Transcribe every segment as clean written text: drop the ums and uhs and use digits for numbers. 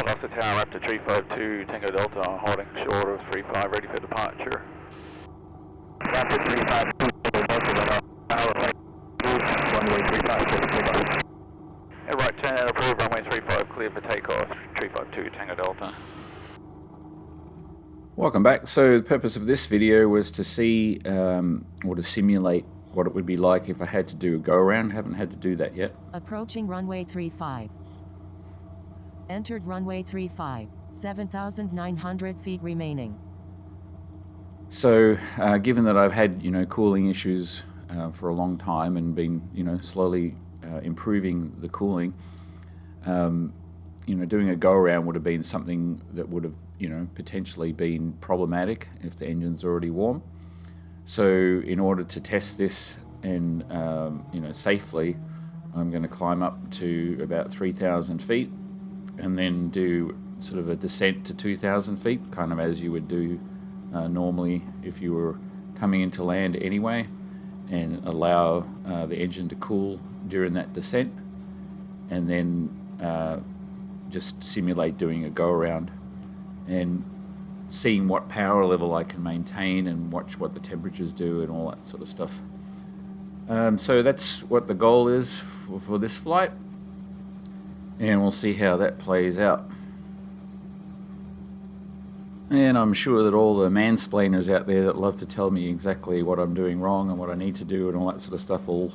Oscar Tower, Raptor 352, Tango Delta, holding short of 35, ready for departure. Raptor 352, Tango Delta, power right, runway 35, right turn and approved, runway 35, clear for takeoff, 352, Tango Delta. Welcome back. So the purpose of this video was to see or to simulate what it would be like if I had to do a go around. Haven't had to do that yet. Approaching runway 35. Entered runway 35. 7,900 feet remaining. So given that I've had cooling issues for a long time and been slowly improving the cooling, doing a go around would have been something that would have potentially been problematic if the engine's already warm. So in order to test this and safely, I'm going to climb up to about 3,000 feet and then do sort of a descent to 2,000 feet, kind of as you would do normally if you were coming into land anyway, and allow the engine to cool during that descent, and then just simulate doing a go around and seeing what power level I can maintain and watch what the temperatures do and all that sort of stuff. So that's what the goal is for this flight, and we'll see how that plays out. And I'm sure that all the mansplainers out there that love to tell me exactly what I'm doing wrong and what I need to do and all that sort of stuff will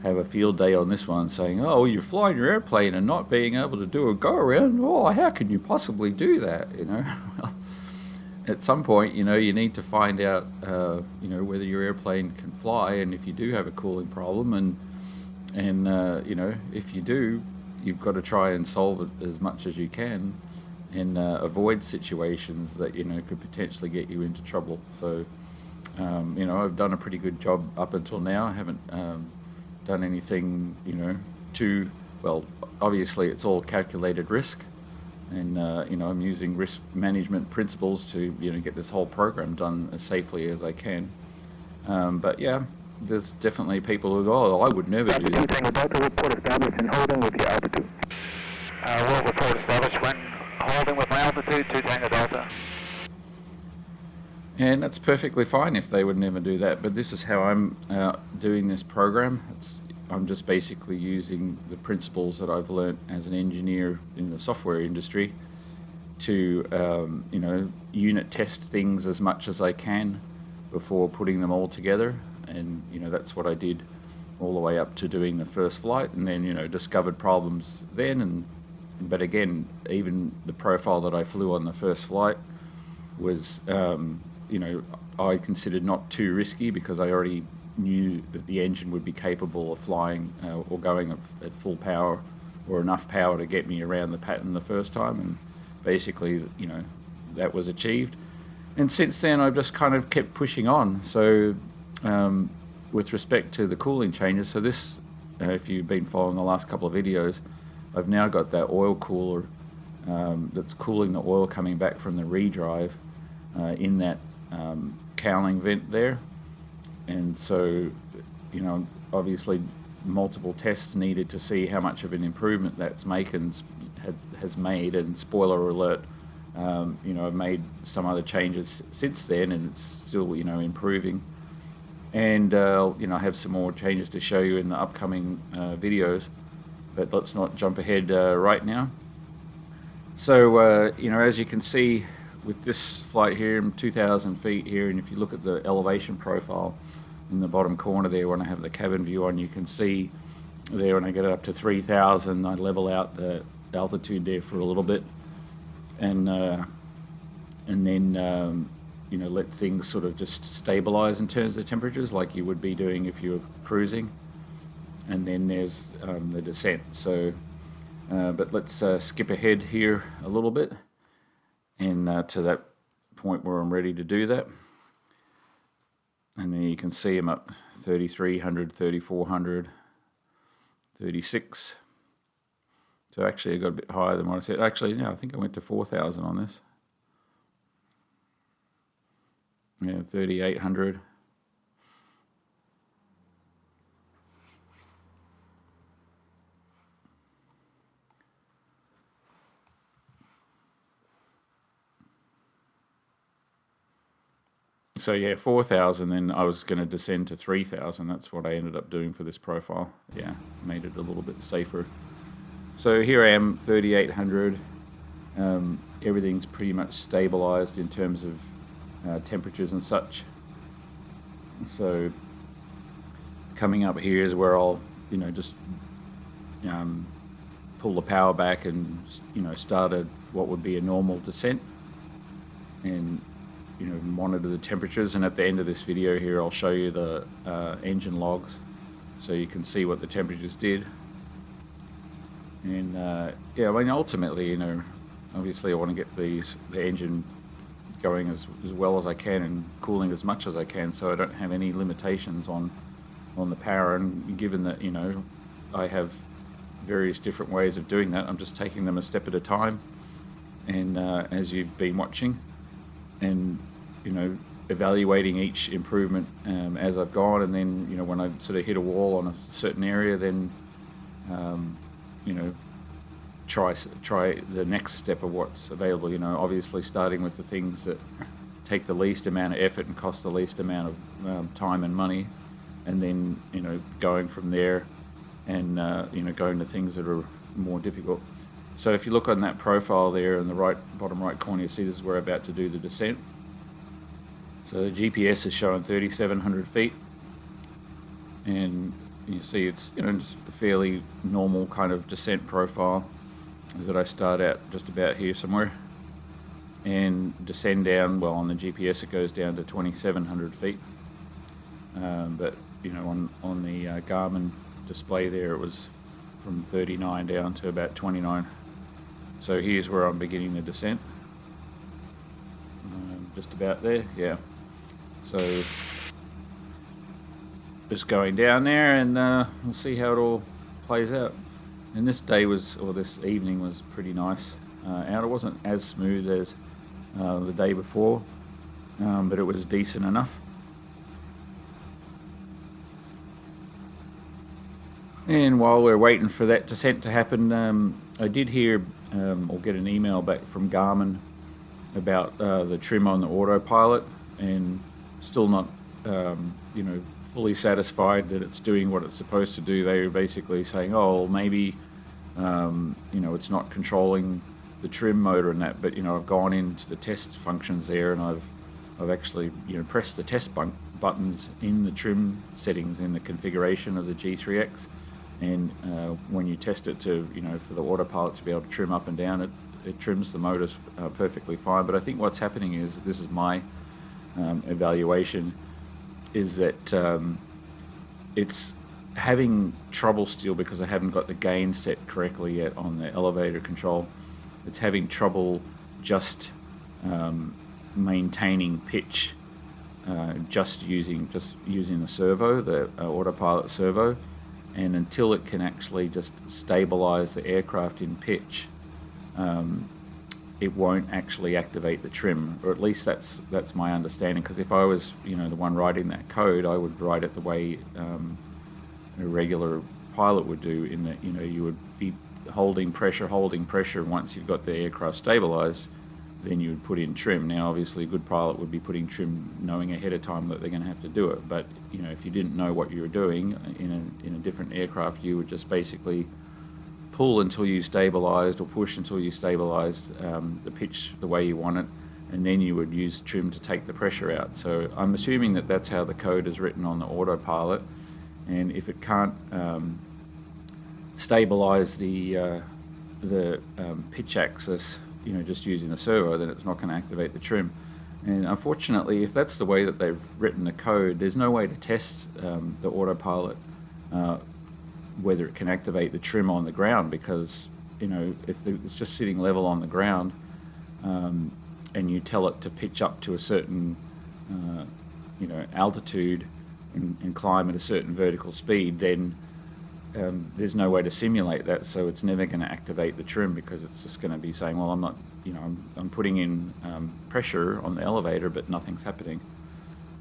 have a field day on this one, saying, oh, you're flying your airplane and not being able to do a go around. Oh, how can you possibly do that? Well, at some point, you need to find out, whether your airplane can fly, and if you do have a cooling problem, and if you do, you've got to try and solve it as much as you can, and avoid situations that could potentially get you into trouble. So, I've done a pretty good job up until now. I haven't done anything, too well. Obviously, it's all calculated risk. And I'm using risk management principles to get this whole program done as safely as I can. But yeah, there's definitely people who go, oh, I would never do that. Tango Delta, report established and holding with your altitude. We'll report established when holding with my altitude, 2 Tango Delta. And that's perfectly fine if they would never do that. But this is how I'm doing this program. I'm just basically using the principles that I've learnt as an engineer in the software industry to, unit test things as much as I can before putting them all together. And, that's what I did all the way up to doing the first flight, and then, discovered problems then. But again, even the profile that I flew on the first flight was, I considered not too risky because I already knew that the engine would be capable of flying or going at full power or enough power to get me around the pattern the first time, and basically that was achieved. And since then I've just kind of kept pushing on. So with respect to the cooling changes, so this if you've been following the last couple of videos, I've now got that oil cooler that's cooling the oil coming back from the redrive in that cowling vent there. And so, obviously multiple tests needed to see how much of an improvement that's has made. And spoiler alert, I've made some other changes since then, and it's still, improving. And, I have some more changes to show you in the upcoming videos, but let's not jump ahead right now. So, as you can see with this flight here, I'm 2,000 feet here, and if you look at the elevation profile in the bottom corner there, when I have the cabin view on, you can see there when I get it up to 3,000, I level out the altitude there for a little bit, and then let things sort of just stabilize in terms of temperatures like you would be doing if you were cruising. And then there's the descent. So, but let's skip ahead here a little bit and to that point where I'm ready to do that. And then you can see I'm at 3,300, 3,400, 36. So actually I got a bit higher than what I said. Actually, no, I think I went to 4,000 on this. Yeah, 3,800. So yeah, 4,000, then I was going to descend to 3,000. That's what I ended up doing for this profile. Yeah, made it a little bit safer. So here I am, 3,800. Everything's pretty much stabilized in terms of temperatures and such. So coming up here is where I'll, just pull the power back and, start what would be a normal descent, and monitor the temperatures. And at the end of this video here, I'll show you the engine logs so you can see what the temperatures did. And yeah, I mean, ultimately, obviously I want to get the engine going as well as I can and cooling as much as I can, so I don't have any limitations on the power. And given that I have various different ways of doing that, I'm just taking them a step at a time. And as you've been watching, and evaluating each improvement as I've gone, and then when I sort of hit a wall on a certain area, then try the next step of what's available. Obviously starting with the things that take the least amount of effort and cost the least amount of time and money, and then going from there, and going to things that are more difficult. So if you look on that profile there in the bottom right corner, you see this is where we're about to do the descent. So the GPS is showing 3,700 feet, and you see it's just a fairly normal kind of descent profile, is that I start out just about here somewhere and descend down. Well, on the GPS it goes down to 2,700 feet, but on the Garmin display there it was from 39 down to about 29. So here's where I'm beginning the descent, just about there, yeah. So just going down there, and we'll see how it all plays out. And this evening was pretty nice out. It wasn't as smooth as the day before, but it was decent enough. And while we're waiting for that descent to happen, I did hear or get an email back from Garmin about the trim on the Autopilot, and still not fully satisfied that it's doing what it's supposed to do. They were basically saying, oh, maybe it's not controlling the trim motor and that. But I've gone into the test functions there, and I've actually pressed the test buttons in the trim settings in the configuration of the G3X, and when you test it to for the Autopilot to be able to trim up and down, it trims the motors perfectly fine. But I think what's happening is, this is my evaluation, is that it's having trouble still because I haven't got the gain set correctly yet on the elevator control. It's having trouble just maintaining pitch, just using the servo, the Autopilot servo, and until it can actually just stabilize the aircraft in pitch, it won't actually activate the trim, or at least that's my understanding. Because if I was the one writing that code, I would write it the way a regular pilot would do, in that you would be holding pressure, and once you've got the aircraft stabilized, then you would put in trim. Now obviously a good pilot would be putting trim knowing ahead of time that they're going to have to do it, but if you didn't know what you were doing in a different aircraft, you would just basically pull until you stabilized, or push until you stabilized the pitch the way you want it, and then you would use trim to take the pressure out. So I'm assuming that that's how the code is written on the Autopilot, and if it can't stabilize the pitch axis, just using the servo, then it's not going to activate the trim. And unfortunately, if that's the way that they've written the code, there's no way to test the Autopilot whether it can activate the trim on the ground, because if it's just sitting level on the ground, and you tell it to pitch up to a certain altitude and climb at a certain vertical speed, then there's no way to simulate that, so it's never going to activate the trim, because it's just going to be saying, well, I'm not, I'm putting in pressure on the elevator, but nothing's happening.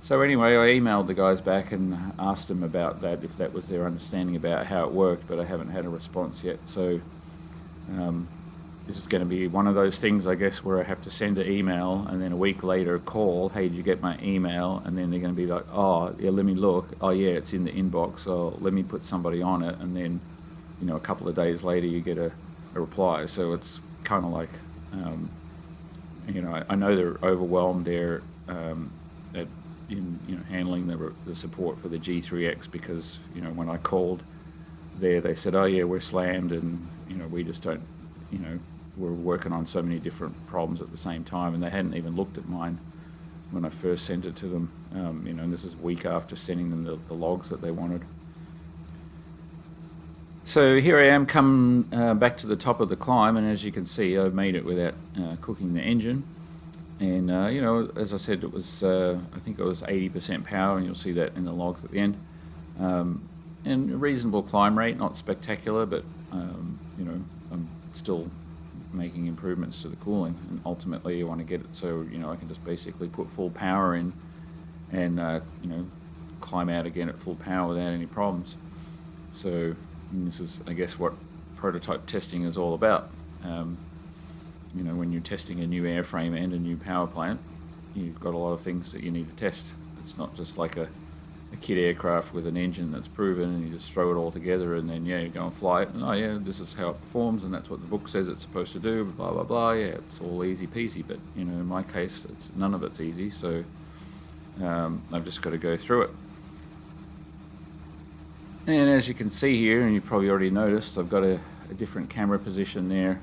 So anyway, I emailed the guys back and asked them about that, if that was their understanding about how it worked, but I haven't had a response yet. So this is going to be one of those things, I guess, where I have to send an email and then a week later call, hey, did you get my email? And then they're going to be like, oh, yeah, let me look. Oh, yeah, it's in the inbox. So let me put somebody on it. And then, a couple of days later, you get a reply. So it's kind of like, I know they're overwhelmed there in handling the support for the G3X because, when I called there, they said, oh, yeah, we're slammed and, we just don't, we're working on so many different problems at the same time, and they hadn't even looked at mine when I first sent it to them. And this is a week after sending them the logs that they wanted. So here I am come back to the top of the climb, and as you can see, I've made it without cooking the engine. And, as I said, it was, I think it was 80% power, and you'll see that in the logs at the end. And a reasonable climb rate, not spectacular, but, I'm still making improvements to the cooling, and ultimately you want to get it so I can just basically put full power in and climb out again at full power without any problems. So this is, I guess, what prototype testing is all about. When you're testing a new airframe and a new power plant, you've got a lot of things that you need to test. It's not just like a kit aircraft with an engine that's proven and you just throw it all together and then you go and fly it and oh yeah, this is how it performs and that's what the book says it's supposed to do, blah blah blah. Yeah, it's all easy peasy, but in my case it's none of it's easy, so I've just got to go through it. And as you can see here, and you've probably already noticed, I've got a different camera position there.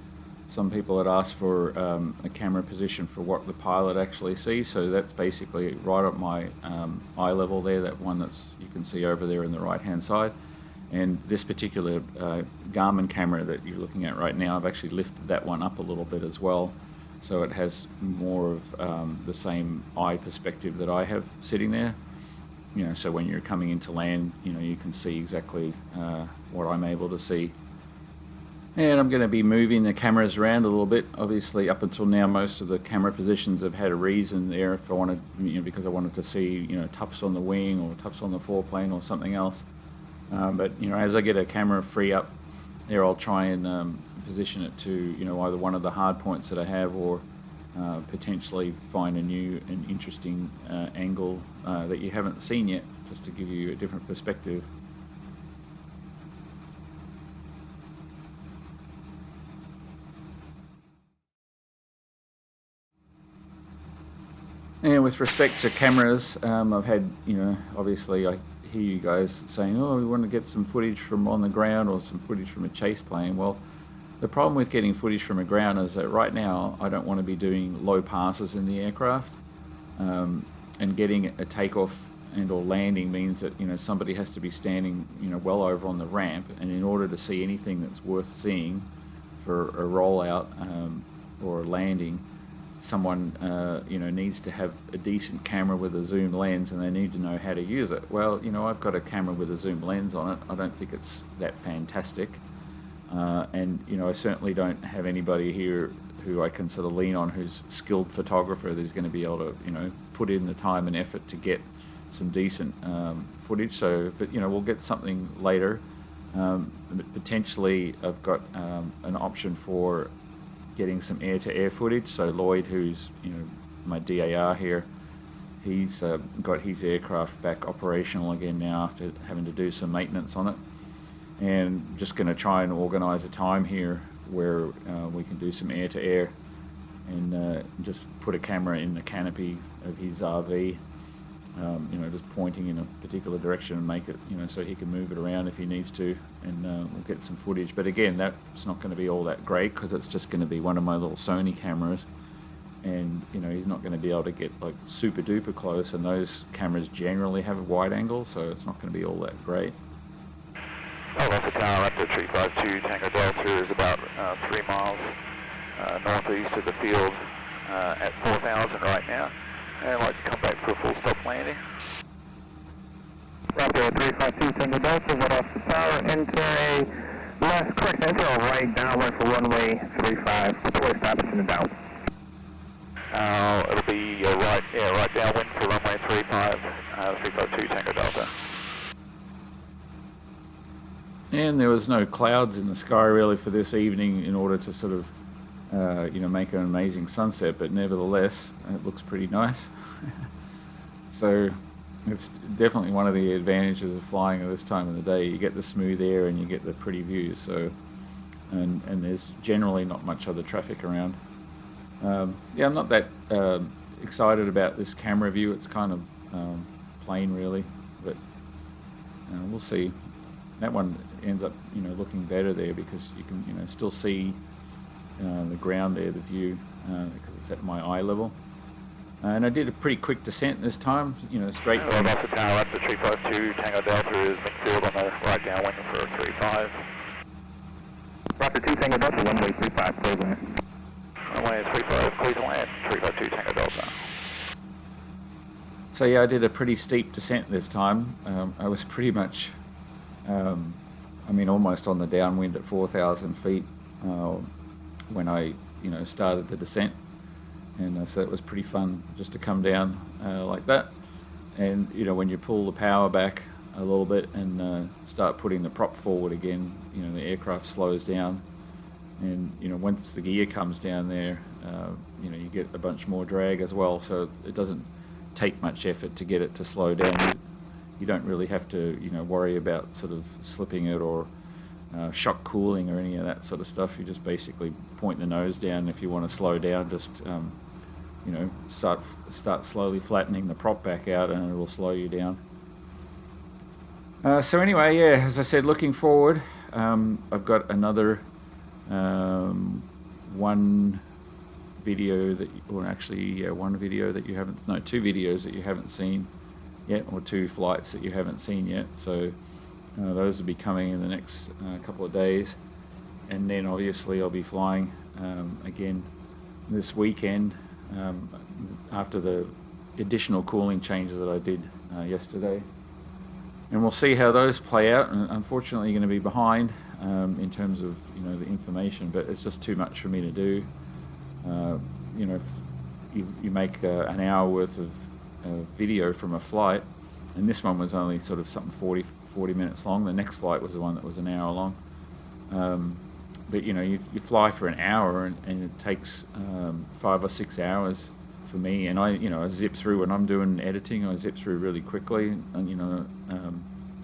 Some people had asked for a camera position for what the pilot actually sees, so that's basically right up my eye level there, that one that's you can see over there in the right hand side. And this particular Garmin camera that you're looking at right now, I've actually lifted that one up a little bit as well, so it has more of the same eye perspective that I have sitting there. So when you're coming into land, you can see exactly what I'm able to see. And I'm going to be moving the cameras around a little bit. Obviously, up until now, most of the camera positions have had a reason there. If I wanted, because I wanted to see, tufts on the wing or tufts on the foreplane or something else. But as I get a camera free up there, I'll try and position it to, either one of the hard points that I have, or potentially find a new and interesting angle that you haven't seen yet, just to give you a different perspective. And with respect to cameras, I've had, obviously I hear you guys saying, oh, we want to get some footage from on the ground or some footage from a chase plane. Well, the problem with getting footage from a ground is that right now I don't want to be doing low passes in the aircraft. And getting a takeoff and or landing means that, somebody has to be standing, well over on the ramp. And in order to see anything that's worth seeing for a rollout or a landing, someone needs to have a decent camera with a zoom lens, and they need to know how to use it. Well, I've got a camera with a zoom lens on it. I don't think it's that fantastic, and I certainly don't have anybody here who I can sort of lean on who's skilled photographer who's going to be able to put in the time and effort to get some decent footage. So, but we'll get something later. But potentially I've got an option for getting some air-to-air footage. So Lloyd, who's my DAR here, he's got his aircraft back operational again now after having to do some maintenance on it, and just going to try and organise a time here where we can do some air-to-air and just put a camera in the canopy of his RV, just pointing in a particular direction and make it, so he can move it around if he needs to, and we'll get some footage. But again, that's not going to be all that great because it's just going to be one of my little Sony cameras, and he's not going to be able to get like super duper close, and those cameras generally have a wide angle, so it's not going to be all that great. Well, Alpha Tower, Raptor 352, Tango Delta is about 3 miles northeast of the field at 4,000 right now. And I'd like to come back for a full stop landing. Raptor 352, Tango Delta, let off the tower, enter a left, correct, enter a right downwind for runway 35, deploy stop in the down. It'll be right downwind for runway 35, 352, Tango Delta. And there was no clouds in the sky really for this evening in order to sort of make an amazing sunset, but nevertheless, it looks pretty nice. So it's definitely one of the advantages of flying at this time of the day. You get the smooth air and you get the pretty views. So, and there's generally not much other traffic around. Yeah, I'm not that excited about this camera view. It's kind of plain, really, but we'll see. That one ends up, looking better there because you can, still see the ground there, the view, because it's at my eye level. And I did a pretty quick descent this time, straight from... Raptor Tower, Raptor 352, Tango Delta is midfield on the right downwind for 35. Raptor 2 Tango Delta, runway 35, clear land. Runway 35, clear to land, 352 Tango Delta. So yeah, I did a pretty steep descent this time. I was pretty much, almost on the downwind at 4,000 feet when I, started the descent. And so it was pretty fun just to come down like that. And, when you pull the power back a little bit and start putting the prop forward again, the aircraft slows down. And, once the gear comes down there, you get a bunch more drag as well. So it doesn't take much effort to get it to slow down. You don't really have to, worry about sort of slipping it or shock cooling or any of that sort of stuff. You just basically point the nose down. If you want to slow down, just start slowly flattening the prop back out, and it will slow you down. So anyway, yeah, as I said, looking forward, I've got another one video that, two videos that you haven't seen yet, or 2 flights that you haven't seen yet. So those will be coming in the next couple of days, and then obviously I'll be flying again this weekend after the additional cooling changes that I did yesterday, and we'll see how those play out. And unfortunately, you're going to be behind in terms of the information, but it's just too much for me to do. If you make an hour worth of video from a flight, and this one was only sort of something 40 minutes long. The next flight was the one that was an hour long. But you fly for an hour, and it takes 5 or 6 hours for me. And I zip through when I'm doing editing. I zip through really quickly, and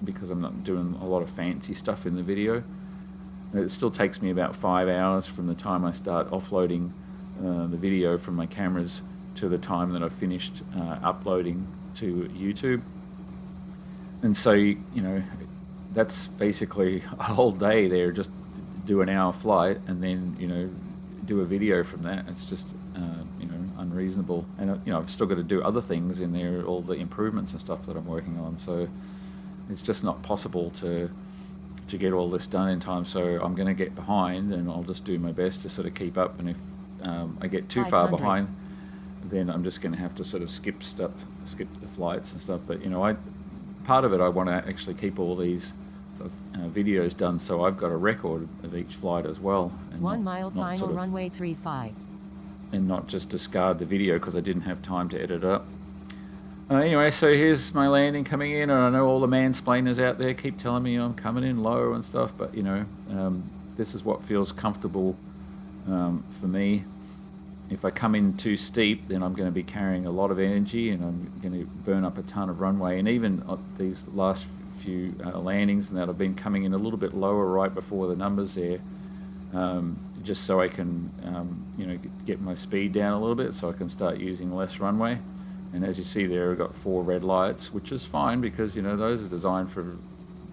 because I'm not doing a lot of fancy stuff in the video. It still takes me about 5 hours from the time I start offloading the video from my cameras to the time that I've finished uploading to YouTube. And so that's basically a whole day there, just do an hour flight and then do a video from that. It's just unreasonable. And I've still got to do other things in there, all the improvements and stuff that I'm working on. So it's just not possible to get all this done in time. So I'm going to get behind, and I'll just do my best to sort of keep up. And if I get too far behind, then I'm just going to have to sort of skip the flights and stuff. But part of it, I want to actually keep all these videos done, so I've got a record of each flight as well. And 1 mile final runway 35. And not just discard the video because I didn't have time to edit it up. Anyway, so here's my landing coming in, and I know all the mansplainers out there keep telling me I'm coming in low and stuff, but this is what feels comfortable for me. If I come in too steep, then I'm going to be carrying a lot of energy, and I'm going to burn up a ton of runway. And even these last few landings and that, I've been coming in a little bit lower right before the numbers there, just so I can get my speed down a little bit, so I can start using less runway. And as you see there, I've got 4 red lights, which is fine because those are designed for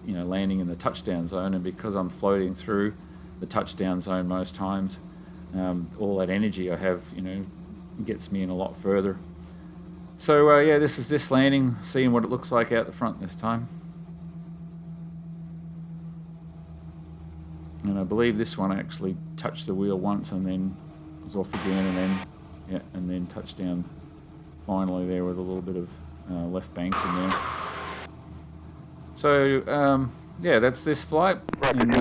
landing in the touchdown zone, and because I'm floating through the touchdown zone most times, all that energy I have gets me in a lot further. So yeah, this is this landing, seeing what it looks like out the front this time. And I believe this one actually touched the wheel once and then was off again, and then touched down finally there with a little bit of left bank in there. So yeah, that's this flight. And,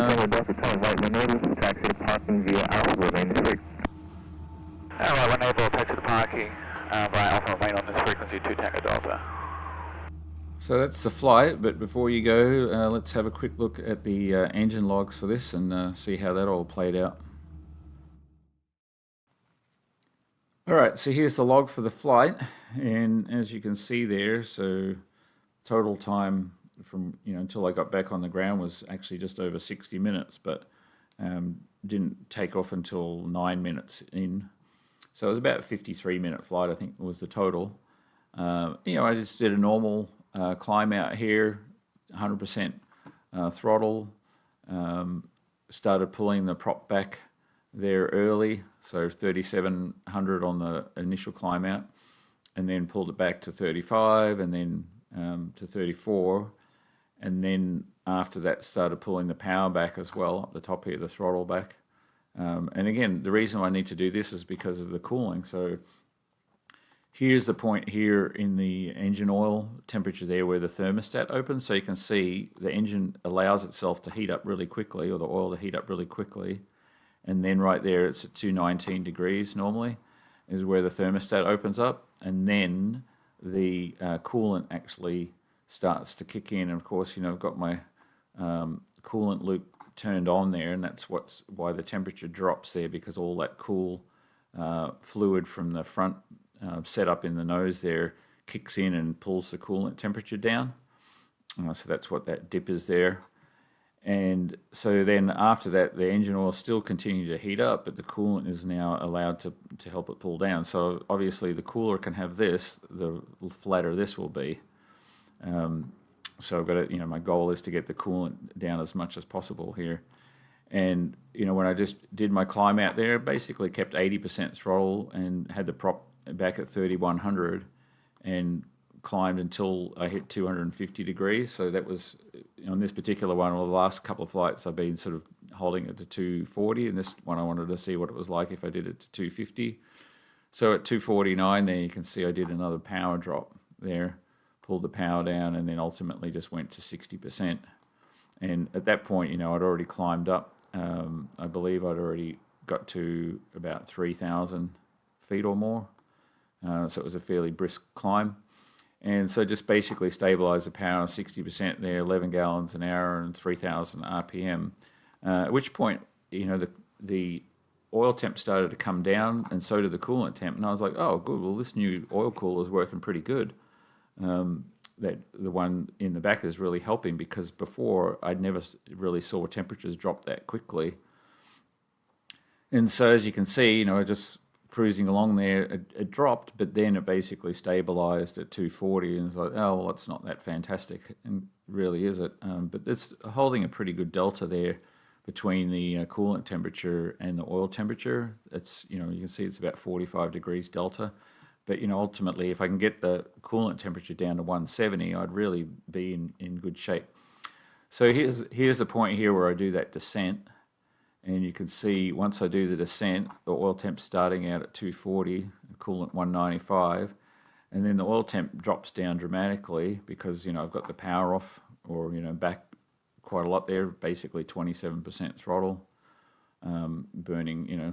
taxi to parking via Alpha Lane 3. Alright, when able, taxi to parking via Alpha Lane on this frequency 2 Tango Delta. So that's the flight, but before you go, let's have a quick look at the engine logs for this and see how that all played out. All right, so here's the log for the flight, and as you can see there, so total time from until I got back on the ground was actually just over 60 minutes, but didn't take off until 9 minutes in. So it was about a 53-minute flight, I think was the total. I just did a normal climb out here, 100% throttle. Started pulling the prop back there early, so 3,700 on the initial climb out, and then pulled it back to 35, and then to 34, and then after that started pulling the power back as well, up the top here, the throttle back. And again, the reason I need to do this is because of the cooling. So here's the point here in the engine oil temperature there where the thermostat opens. So you can see the engine allows itself to heat up really quickly, or the oil to heat up really quickly. And then right there, it's at 219 degrees normally, is where the thermostat opens up. And then the coolant actually starts to kick in. And of course, I've got my coolant loop turned on there, and that's why the temperature drops there, because all that cool fluid from the front setup in the nose there kicks in and pulls the coolant temperature down. So that's what that dip is there. And so then after that, the engine oil still continued to heat up, but the coolant is now allowed to help it pull down. So obviously the cooler can have this, the flatter this will be. So I've got to, my goal is to get the coolant down as much as possible here. And, when I just did my climb out there, basically kept 80% throttle and had the prop back at 3,100 and climbed until I hit 250 degrees. So that was, on this particular one, or the last couple of flights, I've been sort of holding it to 240. And this one I wanted to see what it was like if I did it to 250. So at 249 there, you can see I did another power drop there, pulled the power down, and then ultimately just went to 60%. And at that point, I'd already climbed up. I believe I'd already got to about 3,000 feet or more. So it was a fairly brisk climb. And so just basically stabilized the power 60% there, 11 gallons an hour and 3,000 RPM. At which point, the oil temp started to come down, and so did the coolant temp. And I was like, oh, good, well, this new oil cooler is working pretty good. That the one in the back is really helping, because before I'd never really saw temperatures drop that quickly. And so as you can see, just cruising along there, it dropped, but then it basically stabilized at 240, and it's like, oh, well, it's not that fantastic, and really is it? But it's holding a pretty good delta there between the coolant temperature and the oil temperature. It's, you can see it's about 45 degrees delta. But, ultimately, if I can get the coolant temperature down to 170, I'd really be in good shape. So here's the point here where I do that descent. And you can see once I do the descent, the oil temp starting out at 240, coolant 195. And then the oil temp drops down dramatically because, I've got the power off, or, back quite a lot there, basically 27% throttle, burning,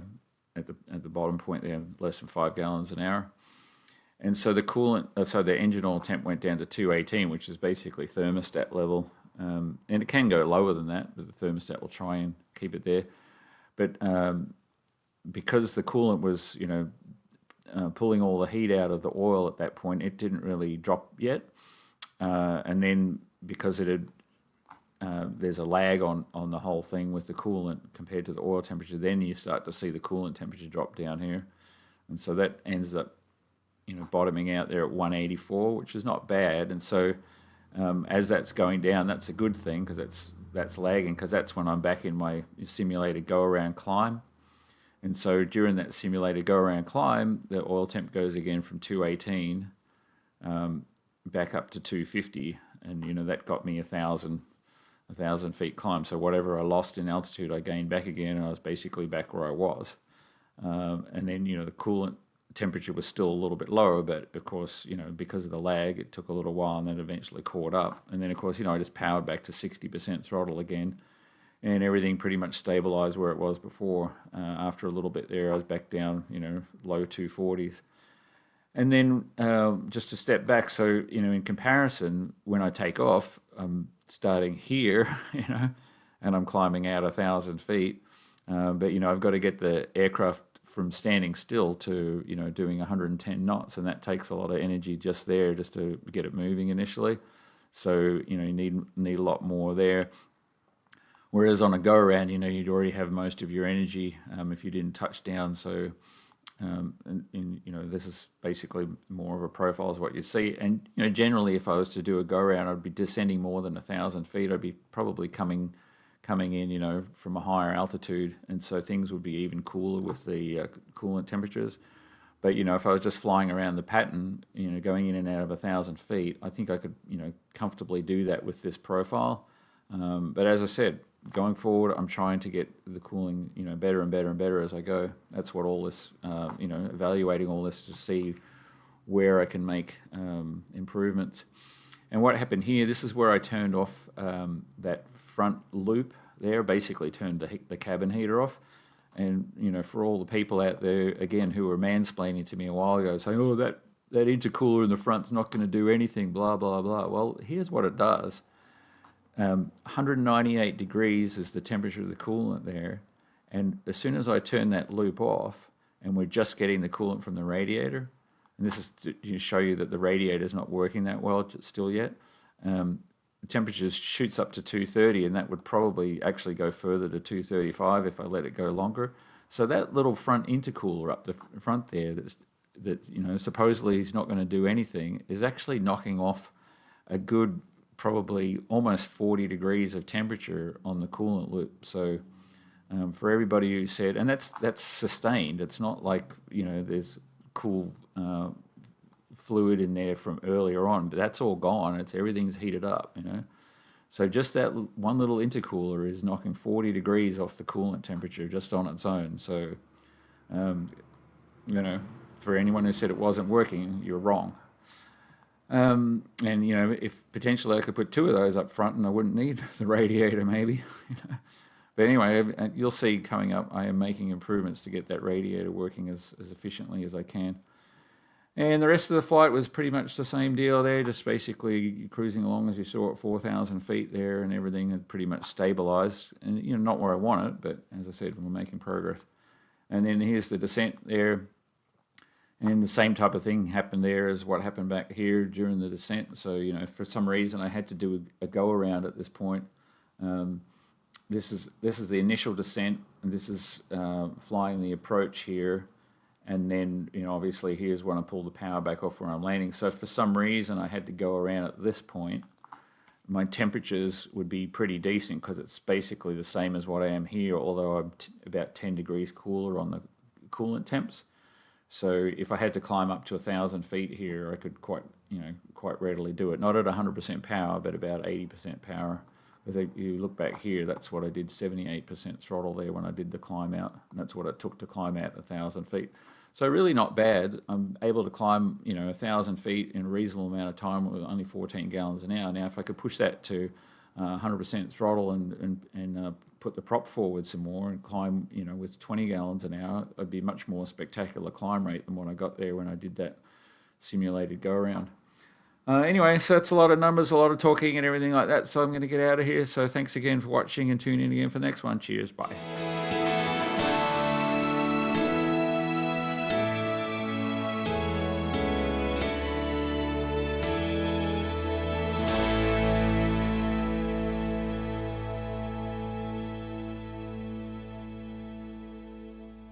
at the bottom point there, less than 5 gallons an hour. And so the coolant, so the engine oil temp went down to 218, which is basically thermostat level. And it can go lower than that, but the thermostat will try and keep it there. But because the coolant was, pulling all the heat out of the oil at that point, it didn't really drop yet. And then because it had, there's a lag on the whole thing with the coolant compared to the oil temperature, then you start to see the coolant temperature drop down here. And so that ends up, bottoming out there at 184, which is not bad. And so as that's going down, that's a good thing, because that's lagging, because that's when I'm back in my simulated go-around climb. And so during that simulated go-around climb, the oil temp goes again from 218 back up to 250, and that got me 1,000 feet climb. So whatever I lost in altitude, I gained back again, and I was basically back where I was. And then the coolant temperature was still a little bit lower, but of course, because of the lag, it took a little while, and then eventually caught up. And then of course, I just powered back to 60% throttle again, and everything pretty much stabilized where it was before. After a little bit there, I was back down, low 240s. And then just to step back, so, in comparison, when I take off, I'm starting here, and I'm climbing out 1,000 feet. But, I've got to get the aircraft from standing still to, doing 110 knots, and that takes a lot of energy just there, just to get it moving initially. So, you need a lot more there. Whereas on a go around, you'd already have most of your energy if you didn't touch down. So, this is basically more of a profile is what you see. And generally, if I was to do a go around, I'd be descending more than 1,000 feet. I'd be probably coming in, from a higher altitude, and so things would be even cooler with the coolant temperatures. But if I was just flying around the pattern, going in and out of 1,000 feet, I think I could, comfortably do that with this profile. But as I said, going forward, I'm trying to get the cooling, better and better and better as I go. That's what all this, evaluating all this to see where I can make improvements. And what happened here, this is where I turned off that front loop there, basically turned the cabin heater off. And, for all the people out there, again, who were mansplaining to me a while ago, saying, oh, that intercooler in the front's not going to do anything, blah, blah, blah. Well, here's what it does. 198 degrees is the temperature of the coolant there. And as soon as I turn that loop off, and we're just getting the coolant from the radiator, and this is to show you that the radiator is not working that well still yet, the temperature shoots up to 230, and that would probably actually go further to 235 if I let it go longer. So that little front intercooler up the front there that supposedly is not going to do anything is actually knocking off a good probably almost 40 degrees of temperature on the coolant loop. So for everybody who said, and that's sustained, it's not like there's cool fluid in there from earlier on, but that's all gone. Everything's heated up, So just that one little intercooler is knocking 40 degrees off the coolant temperature just on its own. So for anyone who said it wasn't working, you're wrong. And if potentially I could put two of those up front and I wouldn't need the radiator maybe. But anyway, you'll see coming up, I am making improvements to get that radiator working as efficiently as I can. And the rest of the flight was pretty much the same deal there, just basically cruising along as you saw at 4,000 feet there, and everything had pretty much stabilized. And not where I want it, but as I said, we're making progress. And then here's the descent there. And the same type of thing happened there as what happened back here during the descent. So, for some reason I had to do a go around at this point. This is the initial descent, and this is flying the approach here. And then, obviously here's when I pull the power back off where I'm landing. So for some reason I had to go around at this point. My temperatures would be pretty decent because it's basically the same as what I am here, although I'm about 10 degrees cooler on the coolant temps. So if I had to climb up to 1,000 feet here, I could quite readily do it. Not at 100% power, but about 80% power. As you look back here, that's what I did, 78% throttle there when I did the climb out. And that's what it took to climb out 1,000 feet. So really not bad. I'm able to climb, 1,000 feet in a reasonable amount of time with only 14 gallons an hour. Now, if I could push that to 100% throttle and put the prop forward some more and climb, with 20 gallons an hour, it'd be much more spectacular climb rate than what I got there when I did that simulated go-around. Anyway, so that's a lot of numbers, a lot of talking and everything like that. So I'm going to get out of here. So thanks again for watching and tune in again for the next one. Cheers. Bye.